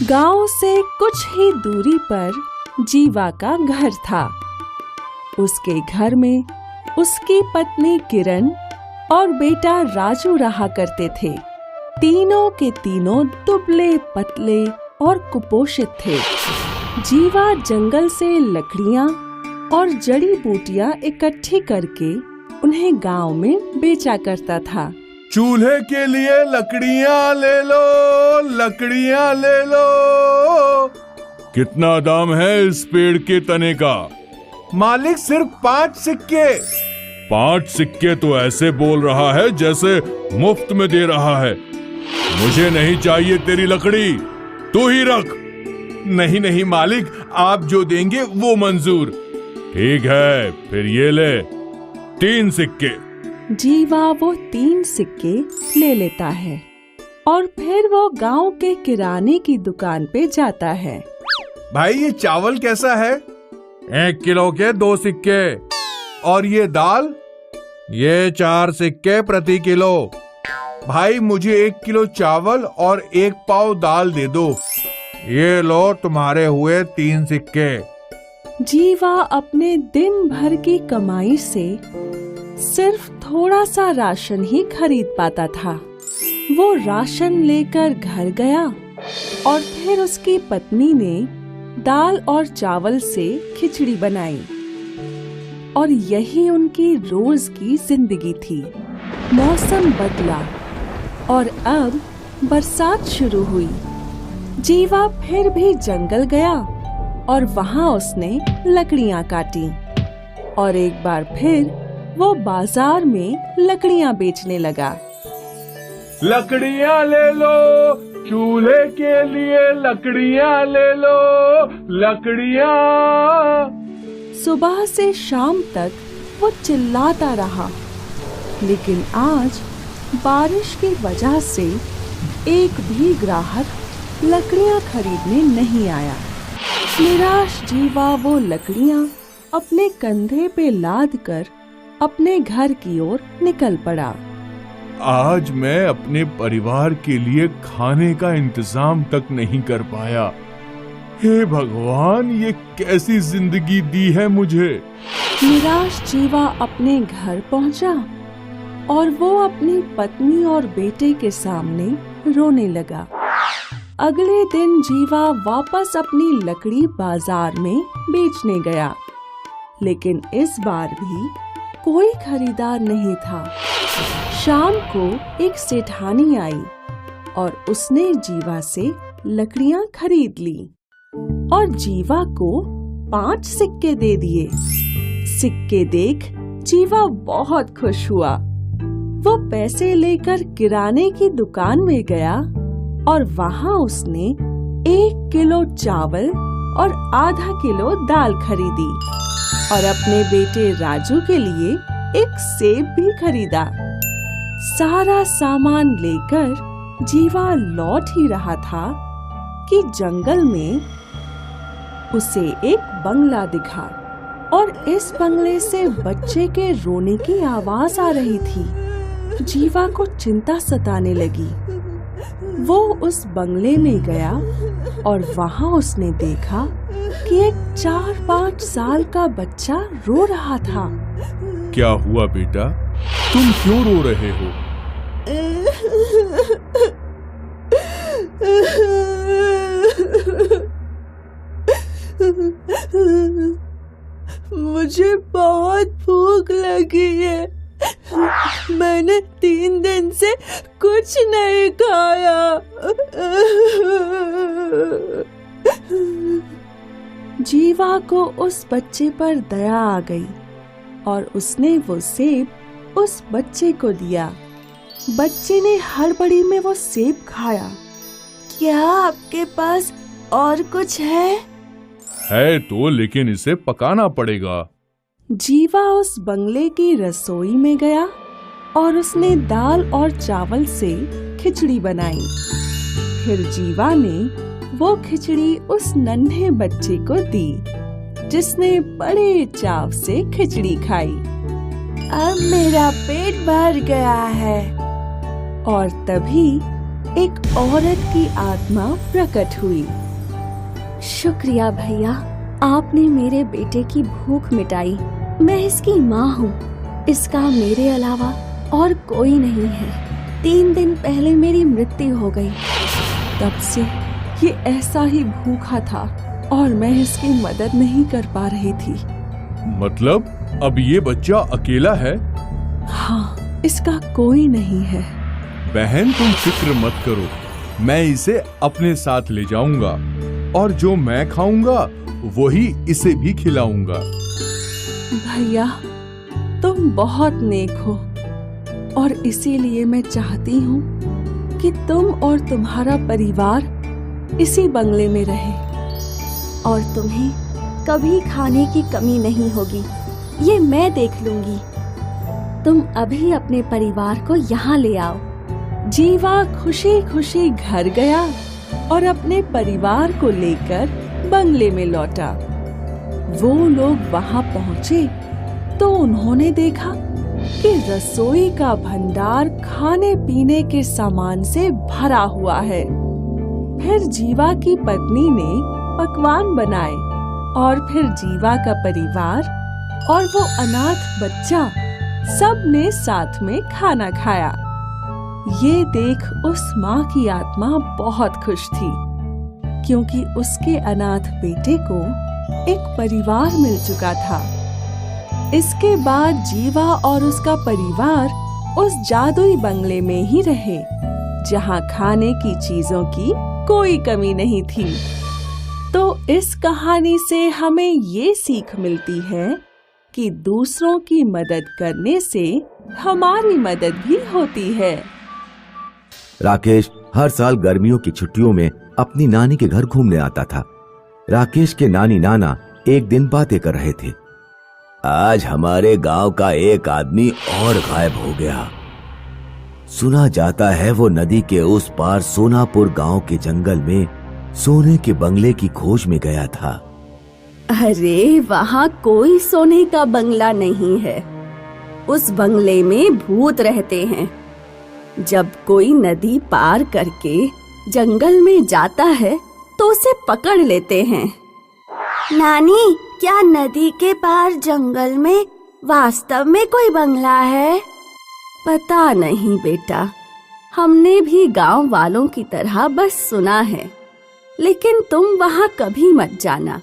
गांव से कुछ ही दूरी पर जीवा का घर था। उसके घर में उसकी पत्नी किरण और बेटा राजू रहा करते थे। तीनों के तीनों दुबले पतले और कुपोषित थे। जीवा जंगल से लकड़ियां और जड़ी बूटियां इकट्ठी करके उन्हें गांव में बेचा करता था। चूल्हे के लिए लकड़ियां ले लो, लकड़ियां ले लो। कितना दाम है इस पेड़ के तने का? मालिक सिर्फ 5 सिक्के। 5 सिक्के तो ऐसे बोल रहा है जैसे मुफ्त में दे रहा है। मुझे नहीं चाहिए तेरी लकड़ी, तू ही रख। नहीं नहीं मालिक, आप जो देंगे वो मंजूर। ठीक है, फिर ये ले 3 सिक्के। जीवा वो 3 सिक्के ले लेता है और फिर वो गांव के किराने की दुकान पे जाता है। भाई ये चावल कैसा है? 1 किलो के 2 सिक्के। और ये दाल? ये 4 सिक्के प्रति किलो। भाई मुझे 1 किलो चावल और 1 पाव दाल दे दो। ये लो तुम्हारे हुए 3 सिक्के। जीवा अपने दिन भर की कमाई से सिर्फ थोड़ा सा राशन ही खरीद पाता था। वो राशन लेकर घर गया और फिर उसकी पत्नी ने दाल और चावल से खिचड़ी बनाई और यही उनकी रोज की जिंदगी थी। मौसम बदला और अब बरसात शुरू हुई। जीवा फिर भी जंगल गया और वहाँ उसने लकड़ियाँ काटी और एक बार फिर वो बाजार में लकड़ियाँ बेचने लगा। लकड़ियाँ ले लो, चूल्हे के लिए लकड़ियाँ ले लो, लकड़ियाँ। सुबह से शाम तक वो चिल्लाता रहा, लेकिन आज बारिश की वजह से एक भी ग्राहक लकड़ियाँ खरीदने नहीं आया। निराश जीवा वो लकड़ियाँ अपने कंधे पे लाद कर अपने घर की ओर निकल पड़ा। आज मैं अपने परिवार के लिए खाने का इंतजाम तक नहीं कर पाया। हे भगवान, ये कैसी जिंदगी दी है मुझे। निराश जीवा अपने घर पहुंचा और वो अपनी पत्नी और बेटे के सामने रोने लगा। अगले दिन जीवा वापस अपनी लकड़ी बाजार में बेचने गया, लेकिन इस बार भी कोई खरीदार नहीं था। शाम को एक सेठानी आई और उसने जीवा से लकड़ियाँ खरीद ली और जीवा को 5 सिक्के दे दिए। सिक्के देख जीवा बहुत खुश हुआ। वो पैसे लेकर किराने की दुकान में गया और वहाँ उसने 1 किलो चावल और आधा किलो दाल खरीदी और अपने बेटे राजू के लिए एक सेब भी खरीदा। सारा सामान लेकर जीवा लौट ही रहा था कि जंगल में उसे एक बंगला दिखा और इस बंगले से बच्चे के रोने की आवाज आ रही थी। जीवा को चिंता सताने लगी। वो उस बंगले में गया और वहाँ उसने देखा कि एक 4-5 साल का बच्चा रो रहा था। क्या हुआ बेटा, तुम क्यों रो रहे हो? मुझे बहुत भूख लगी है। मैंने 3 दिन से कुछ नहीं खाया। जीवा को उस बच्चे पर दया आ गई और उसने वो सेब उस बच्चे को दिया। बच्चे ने हड़बड़ी में वो सेब खाया। क्या आपके पास और कुछ है? है तो, लेकिन इसे पकाना पड़ेगा। जीवा उस बंगले की रसोई में गया और उसने दाल और चावल से खिचड़ी बनाई। फिर जीवा ने वो खिचड़ी उस नन्हे बच्चे को दी, जिसने बड़े चाव से खिचड़ी खाई। अब मेरा पेट भर गया है। और तभी एक औरत की आत्मा प्रकट हुई। शुक्रिया भैया, आपने मेरे बेटे की भूख मिटाई। मैं इसकी माँ हूँ। इसका मेरे अलावा और कोई नहीं है। 3 दिन पहले मेरी मृत्यु हो गई। तब से ये ऐसा ही भूखा था और मैं इसकी मदद नहीं कर पा रही थी। मतलब अब ये बच्चा अकेला है? हाँ, इसका कोई नहीं है। बहन तुम फिक्र मत करो, मैं इसे अपने साथ ले जाऊंगा और जो मैं खाऊंगा वही इसे भी खिलाऊंगा। भैया, तुम बहुत नेक हो और इसीलिए मैं चाहती हूँ कि तुम और तुम्हारा परिवार इसी बंगले में रहे। और तुम्हें कभी खाने की कमी नहीं होगी, ये मैं देख लूंगी। तुम अभी अपने परिवार को यहाँ ले आओ। जीवा खुशी खुशी घर गया और अपने परिवार को लेकर बंगले में लौटा। वो लोग वहां पहुंचे तो उन्होंने देखा कि रसोई का भंडार खाने पीने के सामान से भरा हुआ है। फिर जीवा की पत्नी ने पकवान बनाए और फिर जीवा का परिवार और वो अनाथ बच्चा सब ने साथ में खाना खाया। ये देख उस माँ की आत्मा बहुत खुश थी, क्योंकि उसके अनाथ बेटे को एक परिवार मिल चुका था। इसके बाद जीवा और उसका परिवार उस जादुई बंगले में ही रहे, जहाँ खाने की चीजों की कोई कमी नहीं थी। तो इस कहानी से हमें ये सीख मिलती है कि दूसरों की मदद करने से हमारी मदद भी होती है। राकेश हर साल गर्मियों की छुट्टियों में अपनी नानी के घर घूमने आता था। राकेश के नानी नाना एक दिन बातें कर रहे थे। आज हमारे गांव का एक आदमी और गायब हो गया। सुना जाता है वो नदी के उस पार सोनापुर गांव के जंगल में सोने के बंगले की खोज में गया था। अरे, वहाँ कोई सोने का बंगला नहीं है। उस बंगले में भूत रहते हैं। जब कोई नदी पार करके जंगल में जाता है तो उसे पकड़ लेते हैं। नानी, क्या नदी के पार जंगल में वास्तव में कोई बंगला है? पता नहीं बेटा, हमने भी गांव वालों की तरह बस सुना है, लेकिन तुम वहाँ कभी मत जाना।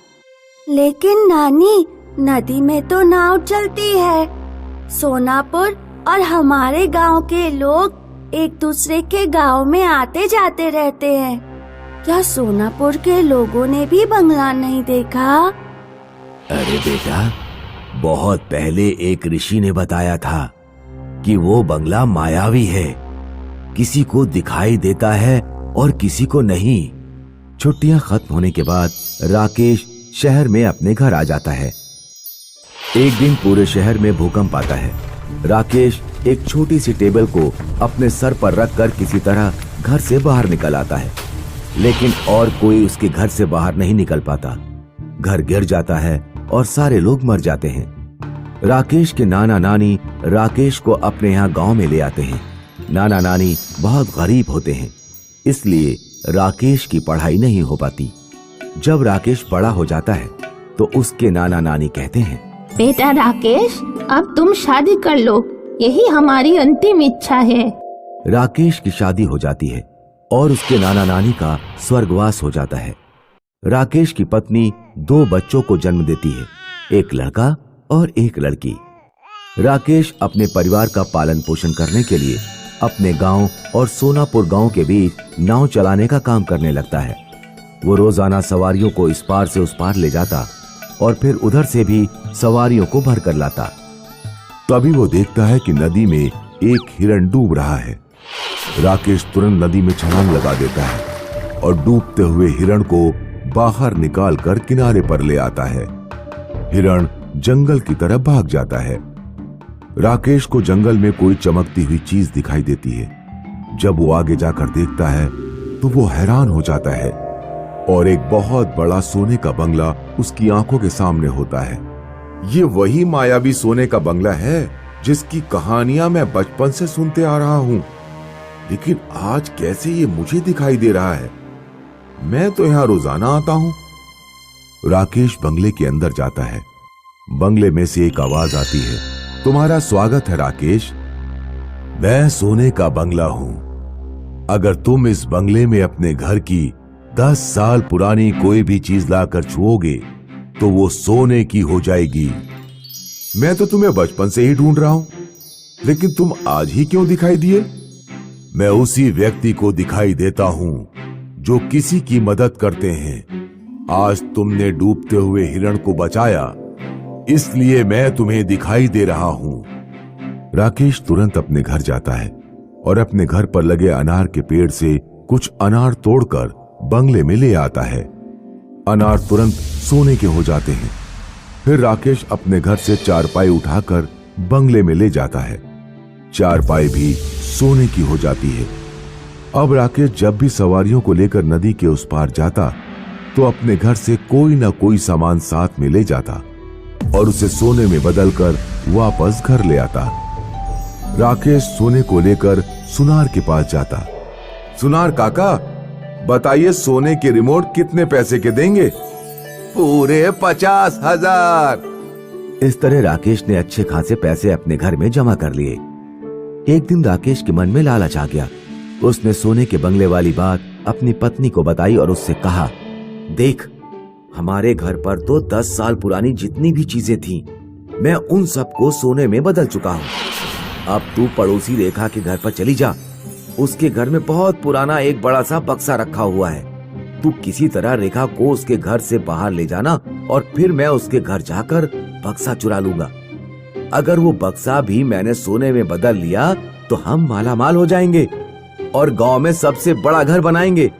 लेकिन नानी, नदी में तो नाव चलती है। सोनापुर और हमारे गांव के लोग एक दूसरे के गांव में आते जाते रहते हैं। क्या सोनापुर के लोगों ने भी बंगला नहीं देखा? अरे बेटा, बहुत पहले एक ऋषि ने बताया था कि वो बंगला मायावी है, किसी को दिखाई देता है और किसी को नहीं। छुट्टियां खत्म होने के बाद राकेश शहर में अपने घर आ जाता है। एक दिन पूरे शहर में भूकंप आता है। राकेश एक छोटी सी टेबल को अपने सर पर रखकर किसी तरह घर से बाहर निकल आता है, लेकिन और कोई उसके घर से बाहर नहीं निकल पाता। घर गिर जाता है और सारे लोग मर जाते हैं। राकेश के नाना नानी राकेश को अपने यहाँ गांव में ले आते हैं। नाना नानी बहुत गरीब होते हैं, इसलिए राकेश की पढ़ाई नहीं हो पाती। जब राकेश बड़ा हो जाता है तो उसके नाना नानी कहते हैं, बेटा राकेश, अब तुम शादी कर लो, यही हमारी अंतिम इच्छा है। राकेश की शादी हो जाती है और उसके नाना नानी का स्वर्गवास हो जाता है। राकेश की पत्नी 2 बच्चों को जन्म देती है, एक लड़का और एक लड़की। राकेश अपने परिवार का पालन पोषण करने के लिए अपने गांव और सोनापुर गांव के बीच नाव चलाने का काम करने लगता है। वो रोजाना सवारियों को इस पार से उस पार ले जाता और फिर उधर से भी सवारियों को भर कर लाता। तभी वो देखता है कि नदी में एक हिरण डूब रहा है। राकेश तुरंत नदी में छलांग लगा देता है और डूबते हुए हिरण को बाहर निकालकर किनारे पर ले आता है। हिरण जंगल की तरफ भाग जाता है। राकेश को जंगल में कोई चमकती हुई चीज दिखाई देती है। जब वो आगे जाकर देखता है तो वो हैरान हो जाता है और एक बहुत बड़ा सोने का बंगला उसकी आंखों के सामने होता है। ये वही मायावी सोने का बंगला है जिसकी कहानियां मैं बचपन से सुनते आ रहा हूँ। लेकिन आज कैसे ये मुझे दिखाई दे रहा है? मैं तो यहाँ रोजाना आता हूँ। राकेश बंगले के अंदर जाता है। बंगले में से एक आवाज आती है, तुम्हारा स्वागत है राकेश। मैं सोने का बंगला हूं। अगर तुम इस बंगले में अपने घर की 10 साल पुरानी कोई भी चीज लाकर छुओगे तो वो सोने की हो जाएगी। मैं तो तुम्हें बचपन से ही ढूंढ रहा हूं, लेकिन तुम आज ही क्यों दिखाई दिए? मैं उसी व्यक्ति को दिखाई देता हूं जो किसी की मदद करते हैं। आज तुमने डूबते हुए हिरण को बचाया, इसलिए मैं तुम्हें दिखाई दे रहा हूं। राकेश तुरंत अपने घर जाता है और अपने घर पर लगे अनार के पेड़ से कुछ अनार तोड़कर बंगले में ले आता है। अनार तुरंत सोने के हो जाते हैं। फिर राकेश अपने घर से चारपाई उठाकर बंगले में ले जाता है। चारपाई भी सोने की हो जाती है। अब राकेश जब भी सवारियों को लेकर नदी के उस पार जाता तो अपने घर से कोई ना कोई सामान साथ में ले जाता और उसे सोने में बदलकर वापस घर ले आता। राकेश सोने को लेकर सुनार के पास जाता। सुनार काका, बताइए सोने के रिमोट कितने पैसे के देंगे? पूरे 50,000। इस तरह राकेश ने अच्छे खासे पैसे अपने घर में जमा कर लिए। एक दिन राकेश के मन में लालच आ गया। उसने सोने के बंगले वाली बात अपनी पत्नी को बताई और उससे कहा, देख, हमारे घर पर तो 10 साल पुरानी जितनी भी चीजें थीं, मैं उन सबको सोने में बदल चुका हूँ। अब तू पड़ोसी रेखा के घर पर चली जा। उसके घर में बहुत पुराना एक बड़ा सा बक्सा रखा हुआ है। तू किसी तरह रेखा को उसके घर से बाहर ले जाना और फिर मैं उसके घर जाकर बक्सा चुरा लूंगा। अगर वो बक्सा भी मैंने सोने में बदल लिया तो हम मालामाल हो जाएंगे और गांव में सबसे बड़ा घर बनाएंगे।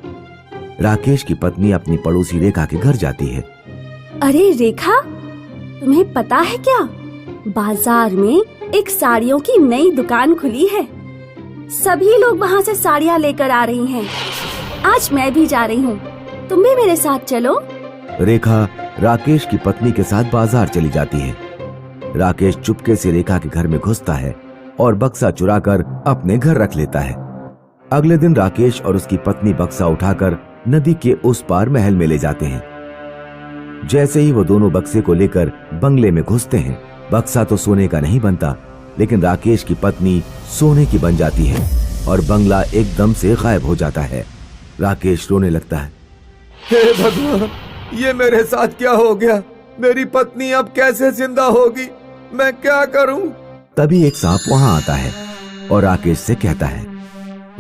राकेश की पत्नी अपनी पड़ोसी रेखा के घर जाती है। अरे रेखा, तुम्हें पता है क्या, बाजार में एक साड़ियों की नई दुकान खुली है। सभी लोग वहाँ से साड़ियाँ लेकर आ रही हैं। आज मैं भी जा रही हूँ, तुम भी मेरे साथ चलो। रेखा राकेश की पत्नी के साथ बाजार चली जाती है। राकेश चुपके से रेखा के घर में घुसता है और बक्सा चुराकर अपने घर रख लेता है। अगले दिन राकेश और उसकी पत्नी बक्सा उठाकर नदी के उस पार महल में ले जाते हैं। जैसे ही वो दोनों बक्से को लेकर बंगले में घुसते हैं, बक्सा तो सोने का नहीं बनता, लेकिन राकेश की पत्नी सोने की बन जाती है और बंगला एकदम से गायब हो जाता है। राकेश रोने लगता है। हे भगवान, ये मेरे साथ क्या हो गया? मेरी पत्नी अब कैसे जिंदा होगी? मैं क्या करूं? तभी एक सांप वहां आता है और राकेश से कहता है,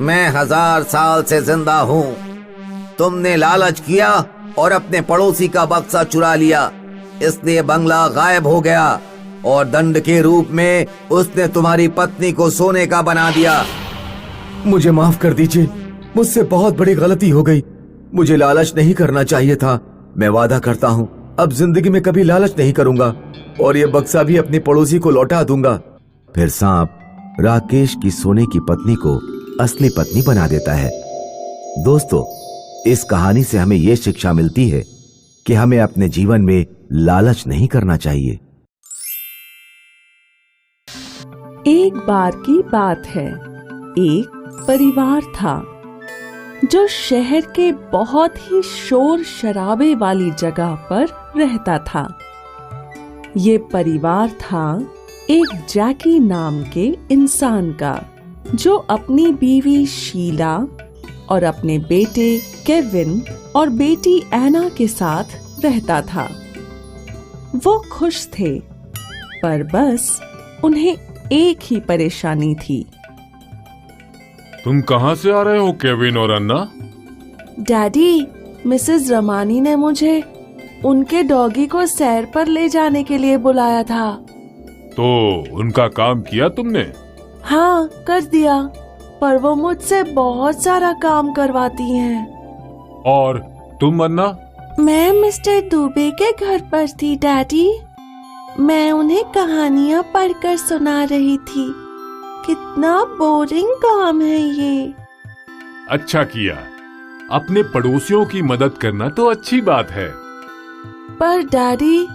मैं 1000 साल से जिंदा हूँ। तुमने लालच किया और अपने पड़ोसी का बक्सा चुरा लिया, इसलिए बंगला गायब हो गया और दंड के रूप में उसने तुम्हारी पत्नी को सोने का बना दिया। मुझे माफ कर दीजिए, मुझसे बहुत बड़ी गलती हो गई। मुझे लालच नहीं करना चाहिए था। मैं वादा करता हूँ अब जिंदगी में कभी लालच नहीं करूंगा और ये बक्सा भी अपने पड़ोसी को लौटा दूंगा। फिर सांप राकेश की सोने की पत्नी को असली पत्नी बना देता है। दोस्तों, इस कहानी से हमें यह शिक्षा मिलती है कि हमें अपने जीवन में लालच नहीं करना चाहिए। एक बार की बात है, एक परिवार था जो शहर के बहुत ही शोर शराबे वाली जगह पर रहता था। ये परिवार था एक जैकी नाम के इंसान का, जो अपनी बीवी शीला और अपने बेटे केविन और बेटी एना के साथ रहता था। वो खुश थे, पर बस उन्हें एक ही परेशानी थी। तुम कहाँ से आ रहे हो केविन और अन्ना? डैडी, मिसेस रमानी ने मुझे उनके डॉगी को सैर पर ले जाने के लिए बुलाया था। तो उनका काम किया तुमने? हाँ, कर दिया, पर वो मुझसे बहुत सारा काम करवाती हैं। और तुम अन्ना? मैं मिस्टर दुबे के घर पर थी डैडी। मैं उन्हें कहानियाँ पढ़कर सुना रही थी। कितना बोरिंग काम है ये। अच्छा किया, अपने पड़ोसियों की मदद करना तो अच्छी बात है। पर डैडी,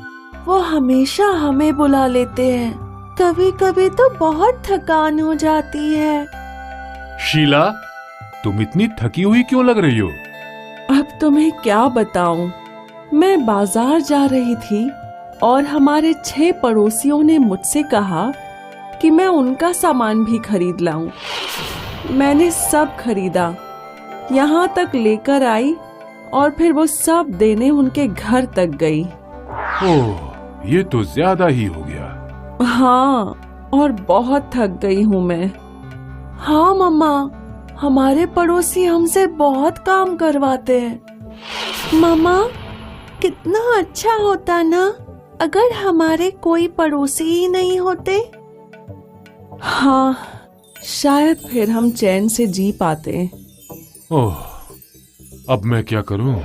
वो हमेशा हमें बुला लेते हैं। कभी कभी तो बहुत थकान हो जाती है। शीला, तुम इतनी थकी हुई क्यों लग रही हो? अब तुम्हें क्या बताऊं, मैं बाजार जा रही थी और हमारे 6 पड़ोसियों ने मुझसे कहा कि मैं उनका सामान भी खरीद लाऊं। मैंने सब खरीदा, यहाँ तक लेकर आई और फिर वो सब देने उनके घर तक गई। ओह, ये तो ज्यादा ही हो गया। हाँ, और बहुत थक गई हूँ मैं। हाँ मम्मा, हमारे पड़ोसी हमसे बहुत काम करवाते हैं। मम्मा, कितना अच्छा होता ना अगर हमारे कोई पड़ोसी ही नहीं होते। हाँ, शायद फिर हम चैन से जी पाते। ओह, अब मैं क्या करूं?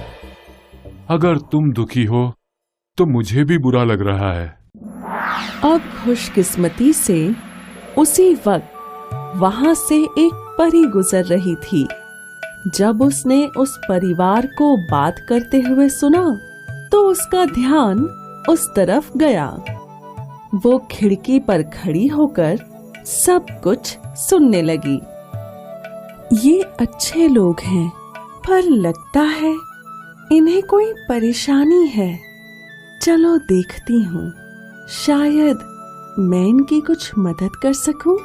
अगर तुम दुखी हो तो मुझे भी बुरा लग रहा है। अब खुशकिस्मती से उसी वक्त वहां से एक परी गुजर रही थी। जब उसने उस परिवार को बात करते हुए सुना तो उसका ध्यान उस तरफ गया। वो खिड़की पर खड़ी होकर सब कुछ सुनने लगी। ये अच्छे लोग हैं, पर लगता है इन्हें कोई परेशानी है। चलो देखती हूँ, शायद मैं इनकी कुछ मदद कर सकूं।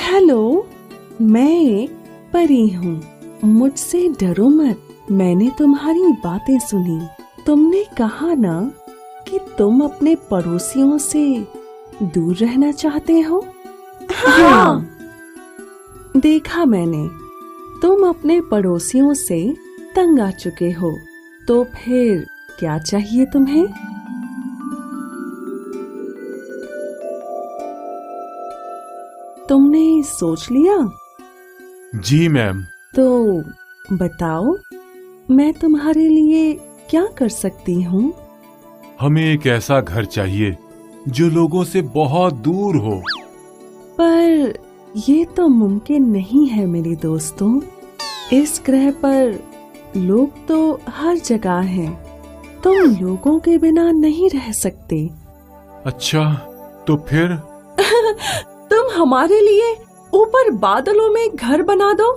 हेलो, मैं एक परी हूँ, मुझसे डरो मत। मैंने तुम्हारी बातें सुनी। तुमने कहा ना कि तुम अपने पड़ोसियों से दूर रहना चाहते हो। हाँ। देखा मैंने, तुम अपने पड़ोसियों से तंग आ चुके हो, तो फिर क्या चाहिए तुम्हें? तुमने सोच लिया? जी मैम। तो बताओ, मैं तुम्हारे लिए क्या कर सकती हूँ? हमें एक ऐसा घर चाहिए जो लोगों से बहुत दूर हो। पर ये तो मुमकिन नहीं है मेरे दोस्तों। इस ग्रह पर लोग तो हर जगह हैं। तुम लोगों के बिना नहीं रह सकते। अच्छा, तो फिर? तुम हमारे लिए ऊपर बादलों में घर बना दो।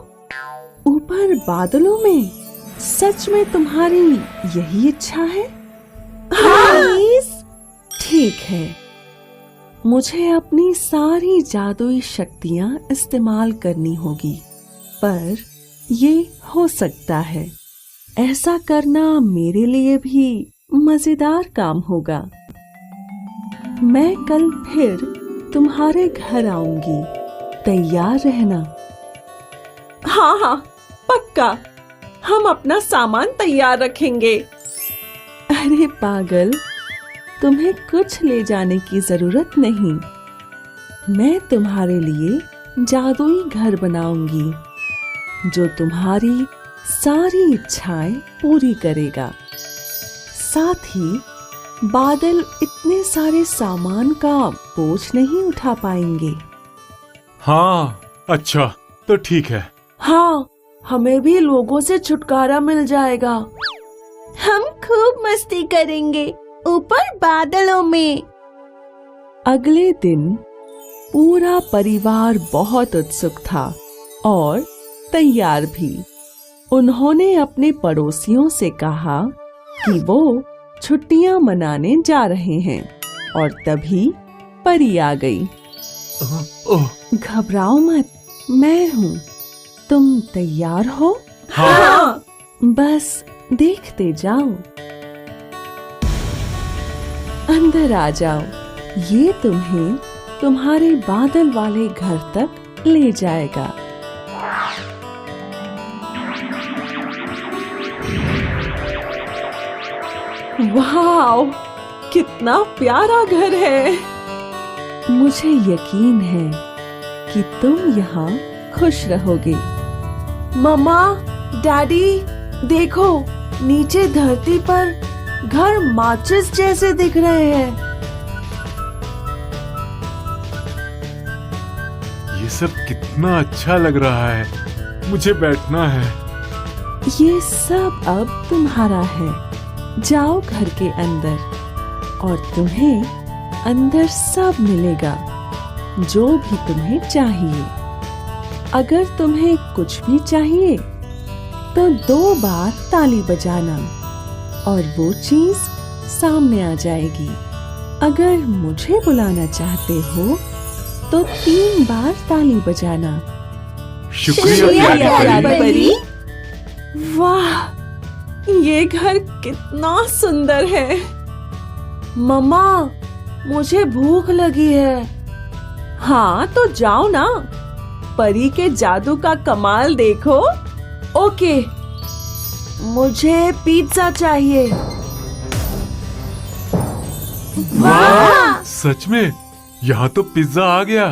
ऊपर बादलों में? सच में तुम्हारी यही इच्छा है? प्लीज। ठीक है, मुझे अपनी सारी जादुई शक्तियां इस्तेमाल करनी होगी, पर ये हो सकता है। ऐसा करना मेरे लिए भी मजेदार काम होगा। मैं कल फिर तुम्हारे घर आऊंगी, तैयार रहना। हाँ हाँ, पक्का। हम अपना सामान तैयार रखेंगे। अरे पागल, तुम्हें कुछ ले जाने की जरूरत नहीं। मैं तुम्हारे लिए जादुई घर बनाऊंगी जो तुम्हारी सारी इच्छाएं पूरी करेगा। साथ ही बादल इतने सारे सामान का बोझ नहीं उठा पाएंगे। हाँ, अच्छा, तो ठीक है। हाँ, हमें भी लोगों से छुटकारा मिल जाएगा। हम खूब मस्ती करेंगे ऊपर बादलों में। अगले दिन पूरा परिवार बहुत उत्सुक था और तैयार भी। उन्होंने अपने पड़ोसियों से कहा कि वो छुट्टियां मनाने जा रहे हैं, और तभी परी आ गई। घबराओ मत, मैं हूँ। तुम तैयार हो? हाँ। बस देखते जाओ। अंदर आ जाओ, ये तुम्हें तुम्हारे बादल वाले घर तक ले जाएगा। वाह, कितना प्यारा घर है। मुझे यकीन है कि तुम यहाँ खुश रहोगे। मम्मा, डैडी, देखो, नीचे धरती पर घर माचिस जैसे दिख रहे हैं। ये सब कितना अच्छा लग रहा है। मुझे बैठना है। ये सब अब तुम्हारा है। जाओ घर के अंदर और तुम्हें अंदर सब मिलेगा। जो भी तुम्हें चाहिए। अगर तुम्हें कुछ भी चाहिए तो 2 बार ताली बजाना और वो चीज सामने आ जाएगी। अगर मुझे बुलाना चाहते हो तो 3 बार ताली बजाना। शुक्रिया प्यारी परी। वाह, ये घर कितना सुंदर है। मम्मा, मुझे भूख लगी है। हाँ तो जाओ ना, परी के जादू का कमाल देखो। ओके, मुझे पिज्जा चाहिए। वाह, सच में यहाँ तो पिज्जा आ गया।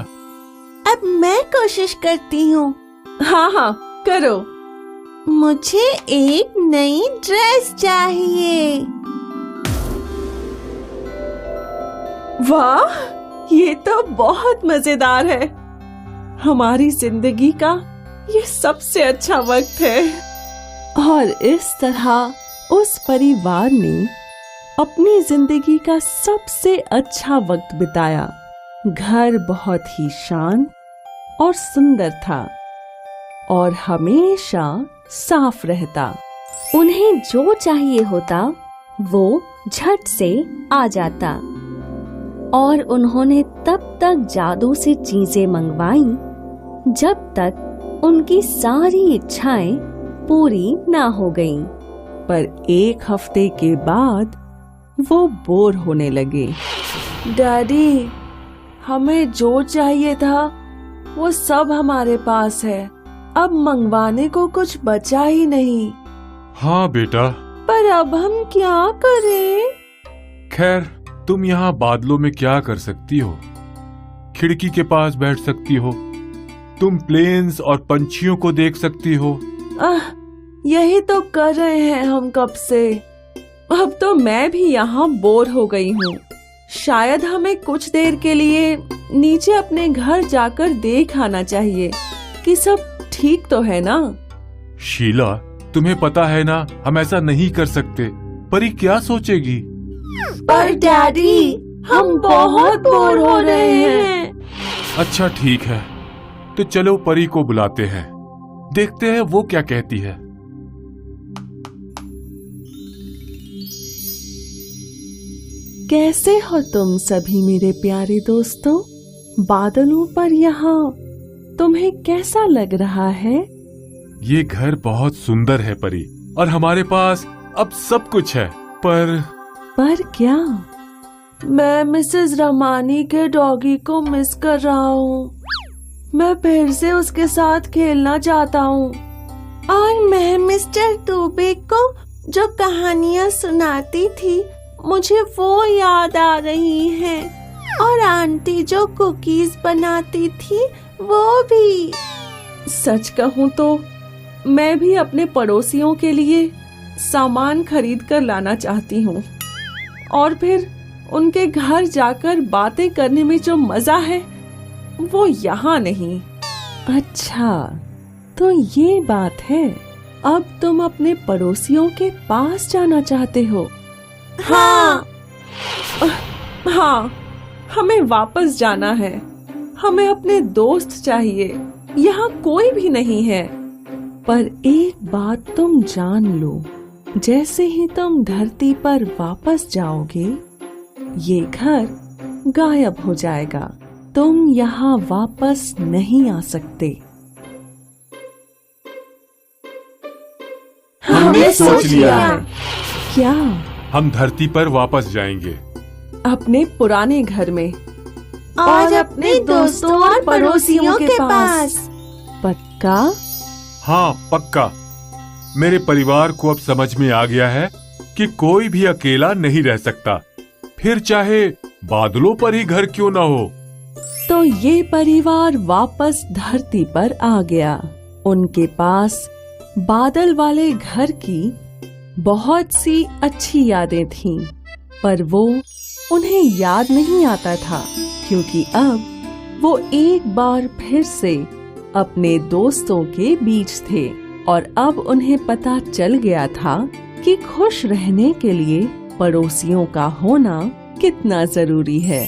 अब मैं कोशिश करती हूँ। हाँ हाँ करो। मुझे एक नई ड्रेस चाहिए। वाह, ये तो बहुत मजेदार है। हमारी जिंदगी का ये सबसे अच्छा वक्त है। और इस तरह उस परिवार ने अपनी जिंदगी का सबसे अच्छा वक्त बिताया। घर बहुत ही शांत और सुंदर था और हमेशा साफ रहता। उन्हें जो चाहिए होता वो झट से आ जाता और उन्होंने तब तक जादू से चीजें मंगवाई जब तक उनकी सारी इच्छाएं पूरी ना हो गईं। पर 1 हफ्ते के बाद वो बोर होने लगे। डैडी, हमें जो चाहिए था वो सब हमारे पास है। अब मंगवाने को कुछ बचा ही नहीं। हाँ बेटा, पर अब हम क्या करें? खैर तुम यहाँ बादलों में क्या कर सकती हो? खिड़की के पास बैठ सकती हो, तुम प्लेन्स और पंछियों को देख सकती हो। यही तो कर रहे हैं हम कब से। अब तो मैं भी यहाँ बोर हो गई हूँ। शायद हमें कुछ देर के लिए नीचे अपने घर जाकर देख आना चाहिए कि सब ठीक तो है ना। शीला, तुम्हें पता है ना हम ऐसा नहीं कर सकते। परी क्या सोचेगी? पर डैडी, हम बहुत बोर हो रहे हैं। अच्छा ठीक है, तो चलो परी को बुलाते हैं, देखते हैं वो क्या कहती है। कैसे हो तुम सभी मेरे प्यारे दोस्तों? बादलों पर यहाँ तुम्हें कैसा लग रहा है? ये घर बहुत सुंदर है परी, और हमारे पास अब सब कुछ है। पर क्या? मैं मिसेस रमानी के डॉगी को मिस कर रहा हूँ। मैं फिर से उसके साथ खेलना चाहता हूँ। और मैं मिस्टर दुबे को जो कहानियाँ सुनाती थी, मुझे वो याद आ रही हैं। और आंटी जो कुकीज बनाती थी वो भी। सच कहूँ तो मैं भी अपने पड़ोसियों के लिए सामान खरीद कर लाना चाहती हूँ और फिर उनके घर जाकर बातें करने में जो मजा है वो यहाँ नहीं। अच्छा, तो ये बात है। अब तुम अपने पड़ोसियों के पास जाना चाहते हो? हाँ। हाँ, हमें वापस जाना है। हमें अपने दोस्त चाहिए। यहाँ कोई भी नहीं है। पर एक बात तुम जान लो, जैसे ही तुम धरती पर वापस जाओगे, ये घर गायब हो जाएगा। तुम यहाँ वापस नहीं आ सकते। हमने सोच लिया है। क्या? हम धरती पर वापस जाएंगे, अपने पुराने घर में और अपने दोस्तों और पड़ोसियों के पास। पक्का? हाँ पक्का। मेरे परिवार को अब समझ में आ गया है कि कोई भी अकेला नहीं रह सकता, फिर चाहे बादलों पर ही घर क्यों ना हो। तो ये परिवार वापस धरती पर आ गया। उनके पास बादल वाले घर की बहुत सी अच्छी यादें थीं, पर वो उन्हें याद नहीं आता था क्योंकि अब वो एक बार फिर से अपने दोस्तों के बीच थे और अब उन्हें पता चल गया था कि खुश रहने के लिए पड़ोसियों का होना कितना जरूरी है।